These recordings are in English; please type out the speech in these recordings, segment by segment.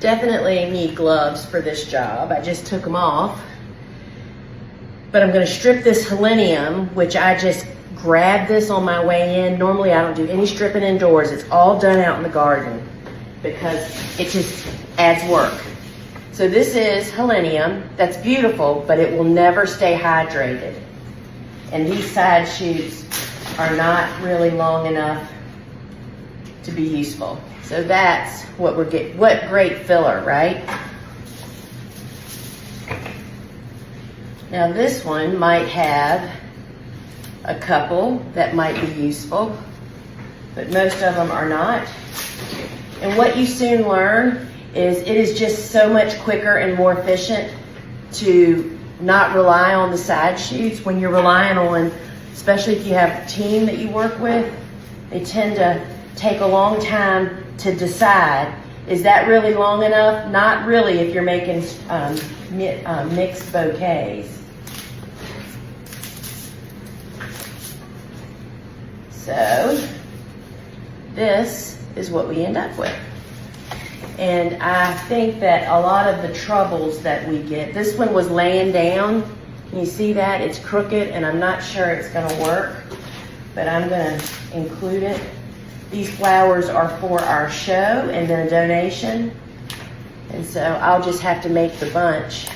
Definitely need gloves for this job. I just took them off. But I'm gonna strip this Helenium, which I just grabbed this on my way in. Normally I don't do any stripping indoors. It's all done out in the garden because it just adds work. So this is Helenium. That's beautiful, but it will never stay hydrated. And these side shoots are not really long enough to be useful. So that's what we're getting. What great filler, right? Now this one might have a couple that might be useful, but most of them are not. And what you soon learn is it is just so much quicker and more efficient to not rely on the side shoots. When you're relying on, especially if you have a team that you work with, they tend to take a long time to decide, is that really long enough? Not really if you're making mixed bouquets. So this is what we end up with. And I think that a lot of the troubles that we get, this one was laying down. Can you see that? It's crooked and I'm not sure it's gonna work, but I'm gonna include it. These flowers are for our show and then a donation. And so I'll just have to make the bunch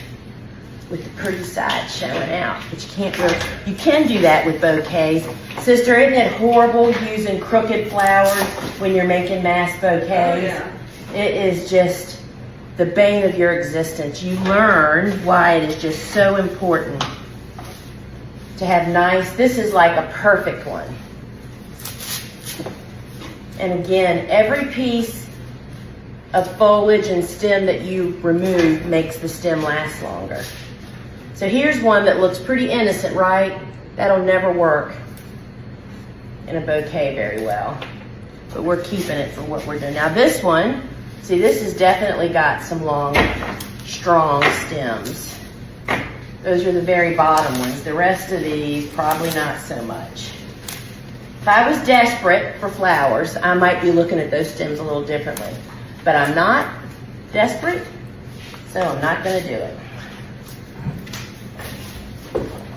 with the pretty side showing out. But you can't really, you can do that with bouquets. Sister, isn't it horrible using crooked flowers when you're making mass bouquets? Oh, yeah. It is just the bane of your existence. You learn why it is just so important to have nice, this is like a perfect one. And again, every piece of foliage and stem that you remove makes the stem last longer. So here's one that looks pretty innocent, right? That'll never work in a bouquet very well, but we're keeping it for what we're doing. Now this one, see, this has definitely got some long, strong stems. Those are the very bottom ones. The rest of these, probably not so much. If I was desperate for flowers, I might be looking at those stems a little differently. But I'm not desperate, so I'm not gonna do it.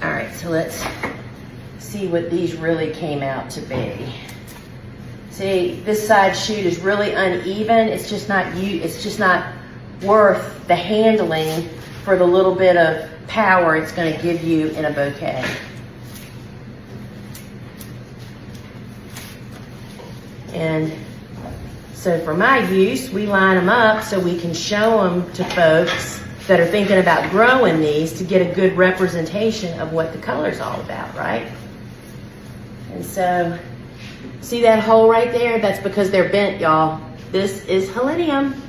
All right, so let's see what these really came out to be. See, this side shoot is really uneven. It's just not worth the handling for the little bit of power it's gonna give you in a bouquet. And so for my use, we line them up so we can show them to folks that are thinking about growing these to get a good representation of what the color's all about, right? And so, see that hole right there? That's because they're bent, y'all. This is Helenium.